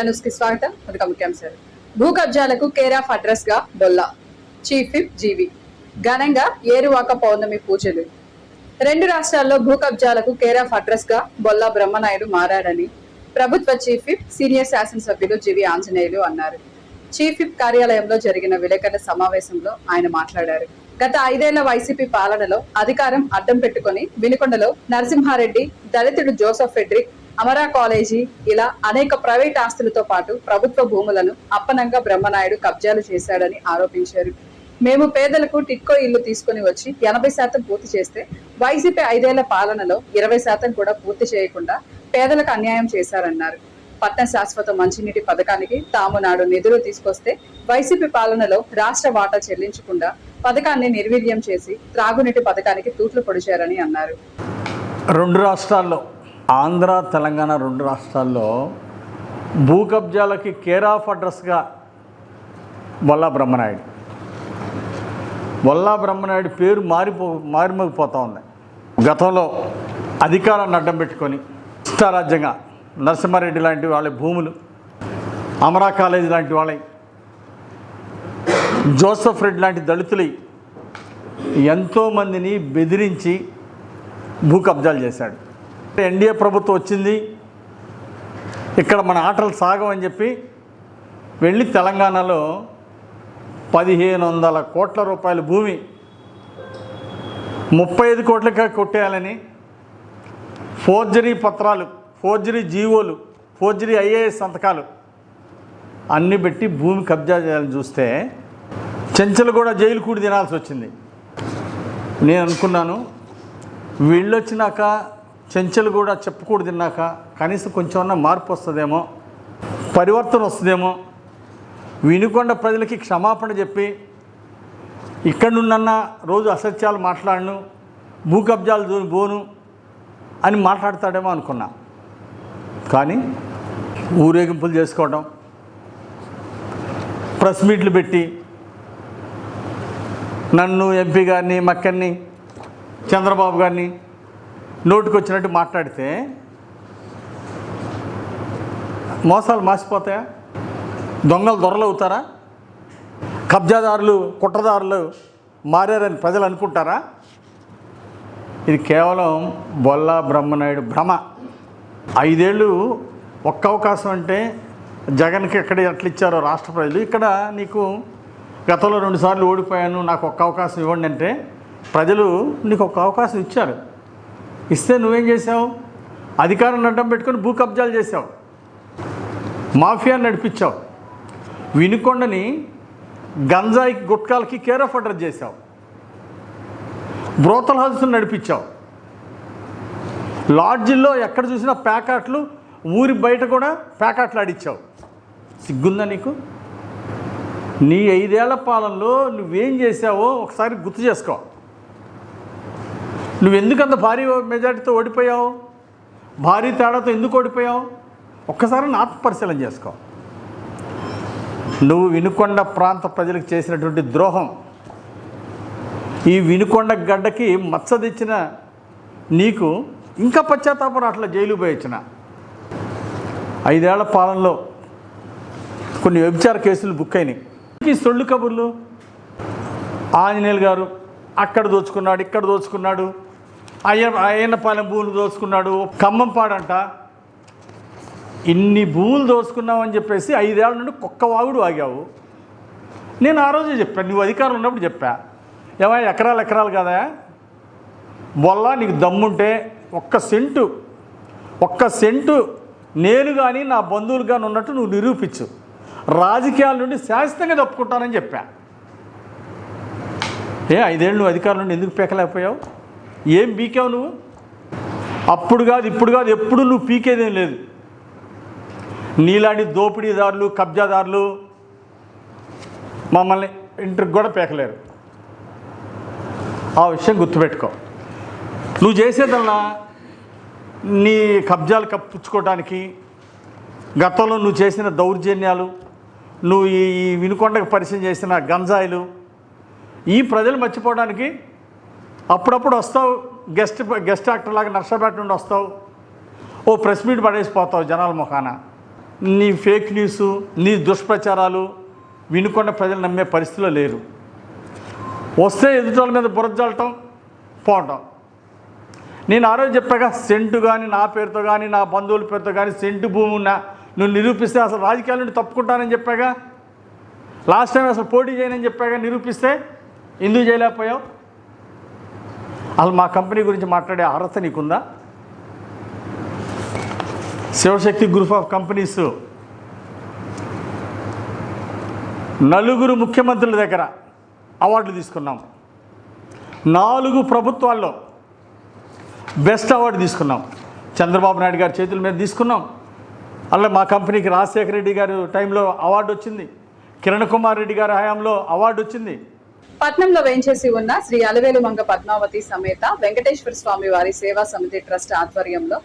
News కి స్వాగతం. మొదటి ముఖ్యాంశాలు. భూ కబ్జాలకు కేర్ ఆఫ్ అడ్రస్ గా బొల్లా. చీఫ్ విప్ జీవి ఘనంగా ఏరువాక పౌర్ణమి పూజలు. రెండు రాష్ట్రాల్లో భూ కబ్జాలకు కేర్ ఆఫ్ అడ్రస్ గా బొల్లా బ్రహ్మనాయుడు మారాడని ప్రభుత్వ చీఫ్ విప్ సీనియర్ శాసనసభ్యులు జీవి ఆంజనేయులు అన్నారు. చీఫ్ విప్ కార్యాలయంలో జరిగిన విలేకరుల సమావేశంలో ఆయన మాట్లాడారు. గత 5 ఏళ్ల వైసీపీ పాలనలో అధికారం అడ్డం పెట్టుకుని వినుకొండలో నరసింహారెడ్డి, దళితుడు జోసెఫ్ ఫెడ్రిక్, అమరా కాలేజీ ఇలా అనేక ప్రైవేట్ ఆస్తులతో పాటు ప్రభుత్వ భూములను అప్పనంగా బ్రహ్మనాయుడు కబ్జాలు చేశాడని ఆరోపించారు. మేము పేదలకు టిట్కో ఇల్లు తీసుకుని వచ్చి 80% పూర్తి చేస్తే వైసీపీ 5 ఏళ్ల పాలనలో 20% కూడా పూర్తి చేయకుండా పేదలకు అన్యాయం చేశారన్నారు. పట్టణ శాశ్వత మంచినీటి పథకానికి తాము నాడు నిధులు తీసుకొస్తే వైసీపీ పాలనలో రాష్ట్ర వాటా చెల్లించకుండా పథకాన్ని నిర్వీర్యం చేసి త్రాగునీటి పథకానికి తూట్లు పొడిచారని అన్నారు. రెండు రాష్ట్రాల్లో, ఆంధ్ర తెలంగాణ రెండు రాష్ట్రాల్లో భూ కబ్జాలకి కేర్ ఆఫ్ అడ్రస్గా బొల్లా బ్రహ్మనాయుడు పేరు మారిమోగిపోతూ ఉంది. గతంలో అధికారాన్ని అడ్డం పెట్టుకొని ఇష్టారాజ్యంగా నరసింహారెడ్డి లాంటి వాళ్ళ భూములు, అమరా కాలేజీ లాంటి వాళ్ళ, జోసెఫ్ రెడ్డి లాంటి దళితులు ఎంతోమందిని బెదిరించి భూ కబ్జాలు చేశాడు. ఎన్డీఏ ప్రభుత్వం వచ్చింది, ఇక్కడ మన ఆటలు సాగమని చెప్పి వెళ్ళి తెలంగాణలో 1500 కోట్ల రూపాయల భూమి 35 కోట్లకే కొట్టేయాలని ఫోర్జరీ పత్రాలు, ఫోర్జరీ జీవోలు, ఫోర్జరీ ఐఏఎస్ సంతకాలు అన్నీ పెట్టి భూమి కబ్జా చేయాలని చూస్తే చెంచలు కూడా జైలు కూడి తినాల్సి వచ్చింది. నేను అనుకున్నాను వీళ్ళు వచ్చినాక చెంచలు కూడా చెప్పుకూడి తిన్నాక కనీసం కొంచెమన్నా మార్పు వస్తుందేమో, పరివర్తన వస్తుందేమో, వినుకొండ ప్రజలకి క్షమాపణ చెప్పి ఇక్కడ నుండన్నా రోజు అసత్యాలు మాట్లాడను, భూ కబ్జాలు పోను అని మాట్లాడతాడేమో అనుకున్నా. కానీ ఊరేగింపులు చేసుకోవడం, ప్రెస్ మీట్లు పెట్టి నన్ను, ఎంపీ గారిని, మక్కన్ని, చంద్రబాబు గారిని నోటికి వచ్చినట్టు మాట్లాడితే మోసాలు మాసిపోతాయా? దొంగలు దొరలవుతారా? కబ్జాదారులు, కుట్రదారులు మారారని ప్రజలు అనుకుంటారా? ఇది కేవలం బొల్లా బ్రహ్మనాయుడు భ్రమ. 5 ఏళ్ళు ఒక్క అవకాశం అంటే జగన్కి ఎక్కడ ఎట్లా ఇచ్చారో రాష్ట్ర ప్రజలు, ఇక్కడ నీకు గతంలో 2 సార్లు ఓడిపోయాను, నాకు ఒక్క అవకాశం ఇవ్వండి అంటే ప్రజలు నీకు ఒక్క అవకాశం ఇచ్చారు. ఇస్తే నువ్వేం చేసావు? అధికారం అడ్డం పెట్టుకొని భూ కబ్జాలు చేసావు, మాఫియాని నడిపించావు, వినుకొండని గంజాయి గుట్కాలకి కేర్ ఆఫ్ అడ్రస్ చేసావు, బ్రోతల్ హౌస్ని నడిపించావు, లాడ్జిల్లో ఎక్కడ చూసినా ప్యాకెట్లు, ఊరి బయట కూడా ప్యాకెట్లు ఆడిచ్చావు. సిగ్గుందా నీకు? నీ 5 ఏళ్ల పాలనలో నువ్వేం చేసావో ఒకసారి గుర్తు చేసుకో. నువ్వెందుకు అంత భారీ మెజార్టీతో ఓడిపోయావు? భారీ తేడాతో ఎందుకు ఓడిపోయావు? ఒక్కసారి ఆత్మపరిశీలన చేసుకో. నువ్వు వినుకొండ ప్రాంత ప్రజలకు చేసినటువంటి ద్రోహం, ఈ వినుకొండ గడ్డకి మచ్చ తెచ్చిన నీకు ఇంకా పశ్చాత్తాపం అట్లా జైలు పోయొచ్చిన 5 ఏళ్ల పాలనలో కొన్ని వ్యభిచార కేసులు బుక్ అయినాయి. ఈ సొల్లు కబుర్లు, ఆంజనేయులు గారు అక్కడ దోచుకున్నాడు, ఇక్కడ దోచుకున్నాడు, అయ్యన్నపాలెం భూములు దోచుకున్నాడు, ఖమ్మంపాడంట, ఇన్ని భూములు దోచుకున్నావని చెప్పేసి 5 ఏళ్ల నుండి కుక్క వాగుడు ఆగావు. నేను ఆ రోజే చెప్పాను, నువ్వు అధికారం ఉన్నప్పుడు చెప్పా, ఏమో ఎకరాలు కదా బొల్లా, నీకు దమ్ముంటే ఒక్క సెంటు నేను కానీ నా బంధువులు కానీ ఉన్నట్టు నువ్వు నిరూపించు, రాజకీయాల నుండి శాశ్వతంగా తప్పుకుంటానని చెప్పా. 5 ఏళ్ళు నువ్వు అధికారం నుండి ఎందుకు పీకలేకపోయావు? ఏం పీకావు నువ్వు? అప్పుడు కాదు ఇప్పుడు కాదు, ఎప్పుడు నువ్వు పీకేదేం లేదు. నీలాంటి దోపిడీదారులు, కబ్జాదారులు మమ్మల్ని ఇంటికి కూడా పీకలేరు. ఆ విషయం గుర్తుపెట్టుకో. నువ్వు చేసేదల్లా నీ కబ్జాలు కప్పించుకోవడానికి, గతంలో నువ్వు చేసిన దౌర్జన్యాలు, నువ్వు ఈ వినుకొండకు పరిచయం చేసిన గంజాయిలు, ఈ ప్రజలు మర్చిపోవడానికి అప్పుడప్పుడు వస్తావు, గెస్ట్ యాక్టర్ లాగా నర్సాపేట నుండి వస్తావు, ఓ ప్రెస్ మీట్ పడేసిపోతావు జనాల ముఖాన. నీ ఫేక్ న్యూస్, నీ దుష్ప్రచారాలు వినుకున్న ప్రజలు నమ్మే పరిస్థితిలో లేరు. వస్తే ఎదుటోళ్ళ మీద బురజల్లటం, పోవటం. నేను ఆ రోజు చెప్పాక సెంటు కానీ నా పేరుతో కానీ నా బంధువుల పేరుతో కానీ సెంటు భూమి ఉన్నా నువ్వు నిరూపిస్తే అసలు రాజకీయాల నుండి తప్పుకుంటానని చెప్పాక, లాస్ట్ టైం అసలు పోటీ చేయనని చెప్పాక నిరూపిస్తే ఎందుకు చేయలేకపోయావు? అసలు మా కంపెనీ గురించి మాట్లాడే అర్హత నీకుందా? శివశక్తి గ్రూప్ ఆఫ్ కంపెనీస్ నలుగురు ముఖ్యమంత్రుల దగ్గర అవార్డులు తీసుకున్నాం. 4 ప్రభుత్వాల్లో బెస్ట్ అవార్డు తీసుకున్నాం. చంద్రబాబు నాయుడు గారి చేతుల మీద తీసుకున్నాం. అలా మా కంపెనీకి రాజశేఖర రెడ్డి గారి టైంలో అవార్డు వచ్చింది. కిరణ్ కుమార్ రెడ్డి గారి హయాంలో అవార్డు వచ్చింది. పట్నంలో వేంచేసి ఉన్న శ్రీ అలవేలు మంగ పద్మావతి సమేత వెంకటేశ్వర స్వామి వారి సేవా సమితి ట్రస్ట్ ఆధ్వర్యంలో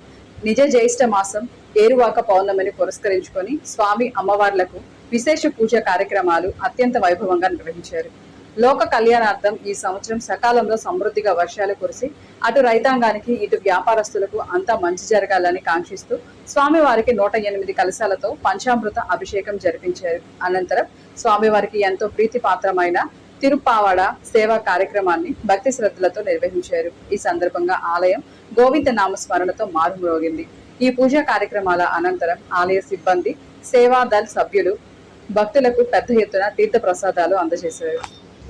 నిజ జ్యేష్ఠ మాసం ఏరువాక పౌర్ణమిని పురస్కరించుకొని స్వామి అమ్మవార్లకు విశేష పూజ కార్యక్రమాలు అత్యంత వైభవంగా నిర్వహించారు. లోక కళ్యాణార్థం ఈ సంవత్సరం సకాలంలో సమృద్ధిగా వర్షాలు కురిసి అటు రైతాంగానికి ఇటు వ్యాపారస్తులకు అంతా మంచి జరగాలని కాంక్షిస్తూ స్వామివారికి 108 కలశాలతో పంచామృత అభిషేకం జరిపించారు. అనంతరం స్వామివారికి ఎంతో ప్రీతిపాత్రమైన తిరుప్పావాడ సేవా కార్యక్రమాన్ని భక్తి శ్రద్ధలతో నిర్వహించారు. ఈ సందర్భంగా ఆలయం గోవింద నామస్మరణతో మారుమ్రోగింది. ఈ పూజా కార్యక్రమాల అనంతరం ఆలయ సిబ్బంది, సేవాదళ్ సభ్యులు భక్తులకు పెద్ద ఎత్తున తీర్థ ప్రసాదాలు అందజేశారు.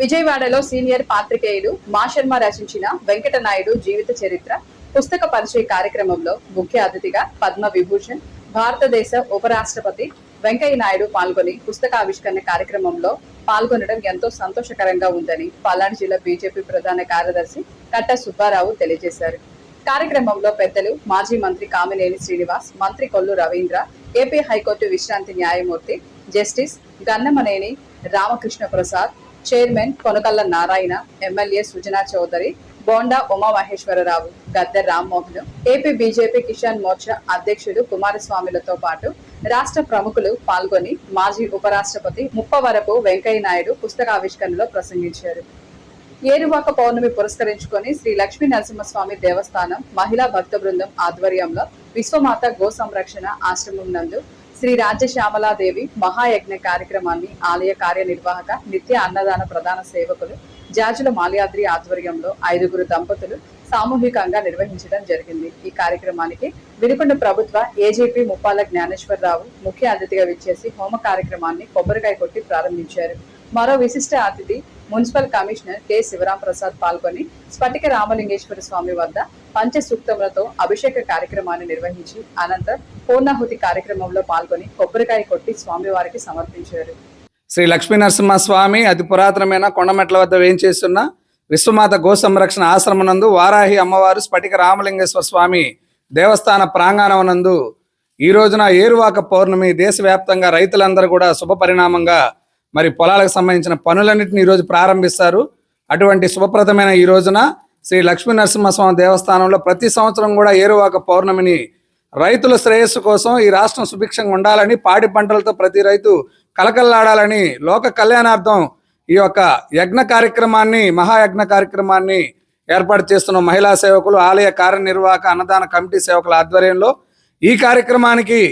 విజయవాడలో సీనియర్ పాత్రికేయులు మాశర్మ రచించిన వెంకటనాయుడు జీవిత చరిత్ర పుస్తక పరిచయ కార్యక్రమంలో ముఖ్య అతిథిగా పద్మ విభూషణ్ భారతదేశ ఉపరాష్ట్రపతి వెంకయ్య నాయుడు పాల్గొని పుస్తకావిష్కరణ కార్యక్రమంలో పాల్గొనడం ఎంతో సంతోషకరంగా ఉందని పల్నాడు జిల్లా బీజేపీ ప్రధాన కార్యదర్శి కట్ట సుబ్బారావు తెలియజేశారు. కార్యక్రమంలో పెద్దలు మాజీ మంత్రి కామినేని శ్రీనివాస్, మంత్రి కొల్లు రవీంద్ర, ఏపీ హైకోర్టు విశ్రాంతి న్యాయమూర్తి justice Gannamaneni Ramakrishna Prasad, chairman Konakalla Narayana, MLA Sujana Chowdary, Bonda Umamaheswararao, Gaddar Rammohan, AP BJP Kisan Morcha అధ్యక్షుడు కుమారస్వామిలతో పాటు రాష్ట్ర ప్రముఖులు పాల్గొని మాజీ ఉపరాష్ట్రపతి ముప్పవరపు వెంకయ్య నాయుడు పుస్తకావిష్కరణలో ప్రసంగించారు. ఏరువాక పౌర్ణమి పురస్కరించుకొని శ్రీ లక్ష్మీ నరసింహస్వామి దేవస్థానం మహిళా భక్త బృందం ఆధ్వర్యంలో విశ్వమాత గో సంరక్షణ ఆశ్రమం నందు శ్రీ రాజ్యశ్యామలాదేవి మహాయజ్ఞ కార్యక్రమాన్ని ఆలయ కార్యనిర్వాహక నిత్య అన్నదాన ప్రధాన సేవకులు జాజుల మాల్యాద్రి ఆధ్వర్యంలో 5 దంపతులు సామూహికంగా నిర్వహించడం జరిగింది. ఈ కార్యక్రమానికి వినుకొండ ప్రభుత్వ ఏజీపీ ముప్పాల జ్ఞానేశ్వరరావు ముఖ్య అతిథిగా విచ్చేసి హోమ కార్యక్రమాన్ని కొబ్బరికాయ కొట్టి ప్రారంభించారు. మరో విశిష్ట అతిథి municipal commissioner K Sivaram Prasad పాల్గొని స్ఫటిక రామలింగేశ్వర స్వామి వద్ద పంచ సూక్తములతో అభిషేక కార్యక్రమాన్ని నిర్వహించి అనంతరం పూర్ణాహుతి కార్యక్రమంలో పాల్గొని కొబ్బరికాయ కొట్టి స్వామివారికి సమర్పించారు. శ్రీ లక్ష్మీ నరసింహస్వామి అతి పురాతనమైన కొండమెట్ల వద్ద వేయించేస్తున్న విశ్వమాత గో సంరక్షణ ఆశ్రమనందు వారాహి అమ్మవారు స్ఫటిక రామలింగేశ్వర స్వామి దేవస్థాన ప్రాంగణమునందు ఈ రోజున ఏరువాక పౌర్ణమి దేశవ్యాప్తంగా రైతులందరూ కూడా శుభ పరిణామంగా మరి పొలాలకు సంబంధించిన పనులన్నింటినీ ఈరోజు ప్రారంభిస్తారు. అటువంటి శుభప్రదమైన ఈ రోజున శ్రీ లక్ష్మీ నరసింహస్వామి దేవస్థానంలో ప్రతి సంవత్సరం కూడా ఏరువాక పౌర్ణమిని రైతుల శ్రేయస్సు కోసం ఈ రాష్ట్రం సుభిక్షంగా ఉండాలని, పాడి పంటలతో ప్రతి రైతు కలకల్లాడాలని లోక కళ్యాణార్థం ఈ యొక్క యజ్ఞ కార్యక్రమాన్ని, మహాయజ్ఞ కార్యక్రమాన్ని ఏర్పాటు చేస్తున్న మహిళా సేవకులు, ఆలయ కార్యనిర్వాహక అన్నదాన కమిటీ సేవకుల ఆధ్వర్యంలో ఈ కార్యక్రమానికి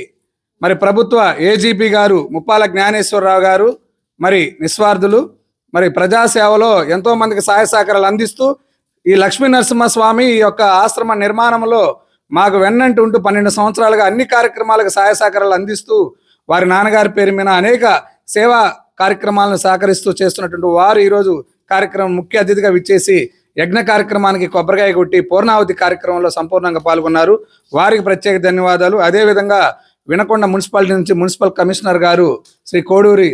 మరి ప్రభుత్వ ఏజీపీ గారు ముప్పాల జ్ఞానేశ్వరరావు గారు మరి నిస్వార్థులు, మరి ప్రజాసేవలో ఎంతో మందికి సహాయ సహకారాలు అందిస్తూ ఈ లక్ష్మీ నరసింహస్వామి ఈ యొక్క ఆశ్రమ నిర్మాణంలో మాకు వెన్నంటి ఉంటూ 12 సంవత్సరాలుగా అన్ని కార్యక్రమాలకు సహాయ సహకారాలు అందిస్తూ వారి నాన్నగారి పేరు మీద అనేక సేవా కార్యక్రమాలను సహకరిస్తూ చేస్తున్నటువంటి వారు ఈరోజు కార్యక్రమం ముఖ్య అతిథిగా విచ్చేసి యజ్ఞ కార్యక్రమానికి కొబ్బరికాయ కొట్టి పూర్ణావతి కార్యక్రమంలో సంపూర్ణంగా పాల్గొన్నారు. వారికి ప్రత్యేక ధన్యవాదాలు. అదేవిధంగా వినకొండ మున్సిపాలిటీ నుంచి మున్సిపల్ కమిషనర్ గారు శ్రీ కోడూరి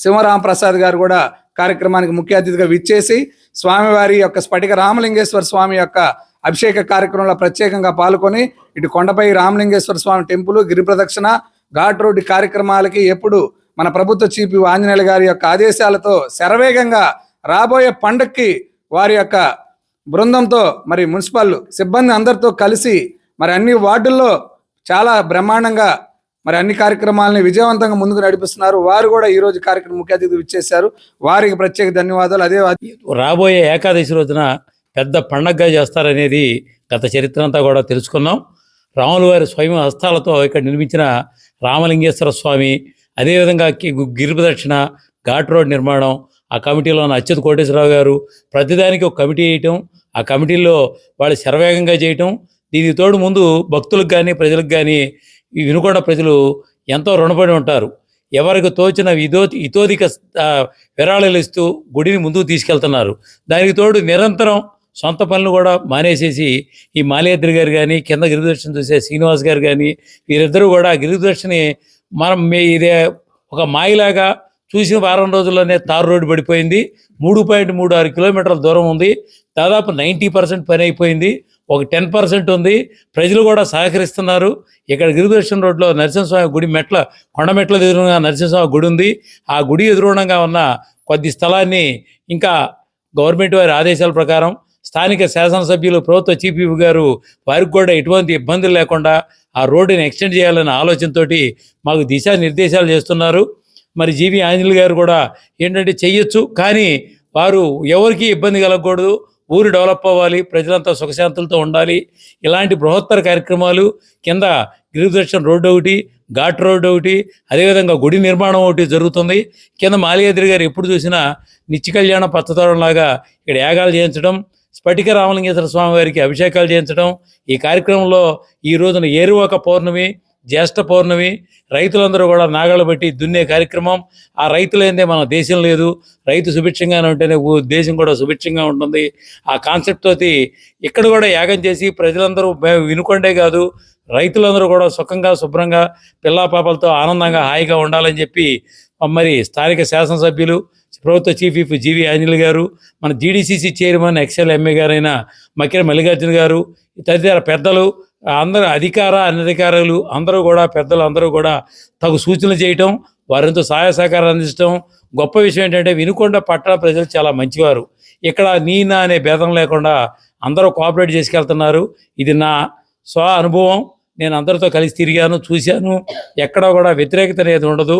శివరాం ప్రసాద్ గారు కూడా కార్యక్రమానికి ముఖ్య అతిథిగా విచ్చేసి స్వామివారి యొక్క స్ఫటిక రామలింగేశ్వర స్వామి యొక్క అభిషేక కార్యక్రమంలో ప్రత్యేకంగా పాల్గొని ఇటు కొండపై రామలింగేశ్వర స్వామి టెంపుల్, గిరి ప్రదక్షిణ, ఘాట్ రోడ్డు కార్యక్రమాలకి ఎప్పుడు మన ప్రభుత్వ చీఫ్ ఆంజనేయుల గారి యొక్క ఆదేశాలతో శరవేగంగా రాబోయే పండక్కి వారి యొక్క బృందంతో మరి మున్సిపల్ సిబ్బంది అందరితో కలిసి మరి అన్ని వార్డుల్లో చాలా బ్రహ్మాండంగా మరి అన్ని కార్యక్రమాలని విజయవంతంగా ముందుకు నడిపిస్తున్నారు. వారు కూడా ఈ రోజు కార్యక్రమం ముఖ్య అతిథి ఇచ్చేశారు. వారికి ప్రత్యేక ధన్యవాదాలు. అదే రాబోయే ఏకాదశి రోజున పెద్ద పండగగా చేస్తారనేది గత చరిత్ర అంతా కూడా తెలుసుకున్నాం. రాముల వారి స్వయం హస్తాలతో ఇక్కడ నిర్మించిన రామలింగేశ్వర స్వామి, అదేవిధంగా గిరి ప్రదక్షిణ, ఘాట్ రోడ్ నిర్మాణం, ఆ కమిటీలో ఉన్న అచ్యుత్ కోటేశ్వరరావు గారు ప్రతిదానికి ఒక కమిటీ వేయటం, ఆ కమిటీల్లో వాళ్ళు శరవేగంగా చేయటం, దీనికి తోడు ముందు భక్తులకు కానీ ప్రజలకు కానీ ఈ వినుకొండ ప్రజలు ఎంతో రుణపడి ఉంటారు. ఎవరికి తోచిన ఇతోధిక విరాళాలు ఇస్తూ గుడిని ముందుకు తీసుకెళ్తున్నారు. దానికి తోడు నిరంతరం సొంత పనులు కూడా మానేసేసి ఈ మాల్యాద్రి గారు కానీ, కింద గిరిదర్శన చూసే శ్రీనివాస్ గారు కానీ, వీరిద్దరూ కూడా గిరిదర్శని ఇదే ఒక మాయలాగా చూసిన వారం రోజుల్లోనే తారు రోడ్డు పడిపోయింది. 3.36 కిలోమీటర్ల దూరం ఉంది. దాదాపు 90% పని అయిపోయింది. ఒక 10% ఉంది. ప్రజలు కూడా సహకరిస్తున్నారు. ఇక్కడ గిరిదర్శన రోడ్లో నరసింహస్వామి గుడి కొండమెట్ల ఎదురుగా నరసింహస్వామి గుడి ఉంది. ఆ గుడి ఎదురుగా ఉన్న కొద్ది స్థలాన్ని ఇంకా గవర్నమెంట్ వారి ఆదేశాల ప్రకారం స్థానిక శాసనసభ్యులు, ప్రభుత్వ చీఫ్ విప్ గారు వారికి కూడా ఎటువంటి ఇబ్బందులు లేకుండా ఆ రోడ్డుని ఎక్స్టెండ్ చేయాలనే ఆలోచనతోటి మాకు దిశానిర్దేశాలు చేస్తున్నారు. మరి జీవి ఆంజనేయులు గారు కూడా ఏంటంటే చెయ్యొచ్చు, కానీ వారు ఎవరికి ఇబ్బంది కలగకూడదు, ఊరు డెవలప్ అవ్వాలి, ప్రజలంతా సుఖశాంతులతో ఉండాలి. ఇలాంటి బృహత్తర కార్యక్రమాలు కింద గిరిదర్శన రోడ్డు ఒకటి, ఘాట్ రోడ్డు ఒకటి, అదేవిధంగా గుడి నిర్మాణం ఒకటి జరుగుతుంది. కింద మాల్యాద్రి గారు ఎప్పుడు చూసినా నిత్య కళ్యాణ పచ్చతోరణలాగా ఇక్కడ యాగాలు చేయించడం, స్ఫటిక రామలింగేశ్వర స్వామి వారికి అభిషేకాలు చేయించడం. ఈ కార్యక్రమంలో ఈ రోజున ఏరువాక పౌర్ణమి, జ్యేష్ఠ పౌర్ణమి, రైతులందరూ కూడా నాగాలు బట్టి దున్నే కార్యక్రమం. ఆ రైతులేందే మన దేశం లేదు, రైతు సుభిక్షంగానే ఉంటేనే దేశం కూడా సుభిక్షంగా ఉంటుంది. ఆ కాన్సెప్ట్ తోటి ఇక్కడ కూడా యాగం చేసి ప్రజలందరూ వినుకొండే కాదు, రైతులందరూ కూడా సుఖంగా శుభ్రంగా పిల్లా పాపలతో ఆనందంగా హాయిగా ఉండాలని చెప్పి మరి స్థానిక శాసనసభ్యులు, ప్రభుత్వ చీఫ్ విప్ జీవి ఆంజనేయులు గారు, మన జీడీసీసీ చైర్మన్ ఎక్సెల్ ఎమ్మె గారైన మక్కిన మల్లికార్జున గారు, తదితర పెద్దలు అందరూ అనధికారులు అందరూ కూడా పెద్దలు అందరూ కూడా తగు సూచనలు చేయటం, వారితో సహాయ సహకారాలు అందించడం. గొప్ప విషయం ఏంటంటే వినుకొండ పట్టణ ప్రజలు చాలా మంచివారు. ఇక్కడ నా అనే భేదం లేకుండా అందరూ కోఆపరేట్ చేసుకెళ్తున్నారు. ఇది నా స్వ అనుభవం. నేను అందరితో కలిసి తిరిగాను, చూశాను. ఎక్కడా కూడా వ్యతిరేకత అనేది ఉండదు.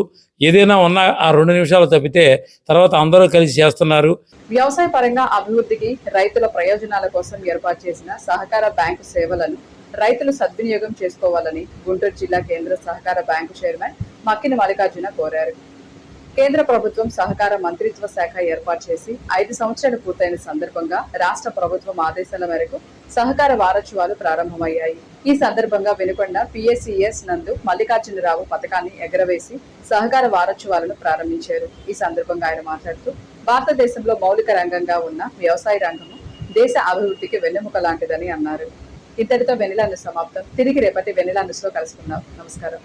ఏదైనా ఉన్నా ఆ 2 నిమిషాలు తప్పితే తర్వాత అందరూ కలిసి చేస్తున్నారు. వ్యవసాయ పరంగా అభివృద్ధికి, రైతుల ప్రయోజనాల కోసం ఏర్పాటు చేసిన సహకార బ్యాంకు సేవలను రైతులు సద్వినియోగం చేసుకోవాలని గుంటూరు జిల్లా కేంద్ర సహకార బ్యాంకు చైర్మన్ మక్కిన మల్లికార్జున కోరారు. కేంద్ర ప్రభుత్వం సహకార మంత్రిత్వ శాఖ ఏర్పాటు చేసి 5 సంవత్సరాలు పూర్తయిన సందర్భంగా రాష్ట్ర ప్రభుత్వం ఆదేశాల మేరకు సహకార వారోత్సవాలు ప్రారంభమయ్యాయి. ఈ సందర్భంగా వినుకొండ PSES నందు మల్లికార్జునరావు పథకాన్ని ఎగరవేసి సహకార వారోత్సవాలను ప్రారంభించారు. ఈ సందర్భంగా ఆయన మాట్లాడుతూ భారతదేశంలో మౌలిక రంగంగా ఉన్న వ్యవసాయ రంగము దేశ అభివృద్ధికి వెన్నెముక లాంటిదని అన్నారు. ఇంతటితో వెన్నెల న్యూస్ సమాప్తం. తిరిగి రేపటి వెన్నెల న్యూస్ లో కలుసుకుందాం. నమస్కారం.